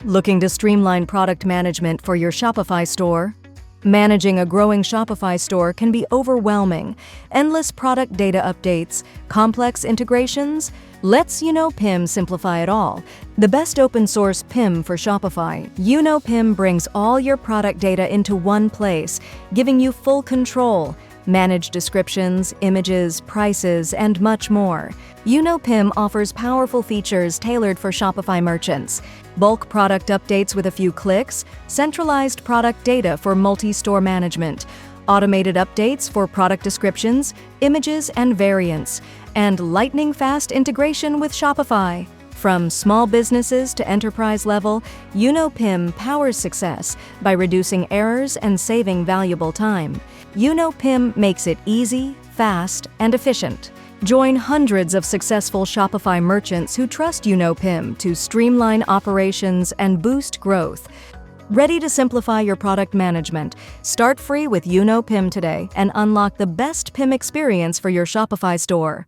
Looking to streamline product management for your Shopify store? Managing a growing Shopify store can be overwhelming. Endless product data updates, complex integrations? Let's UnoPim simplify it all. The best open-source PIM for Shopify, UnoPim brings all your product data into one place, giving you full control. Manage descriptions, images, prices, and much more. UnoPim offers powerful features tailored for Shopify merchants. Bulk product updates with a few clicks, centralized product data for multi-store management, automated updates for product descriptions, images, and variants, and lightning-fast integration with Shopify. From small businesses to enterprise level, UnoPim powers success by reducing errors and saving valuable time. UnoPim makes it easy, fast, and efficient. Join hundreds of successful Shopify merchants who trust UnoPim to streamline operations and boost growth. Ready to simplify your product management? Start free with UnoPim today and unlock the best PIM experience for your Shopify store.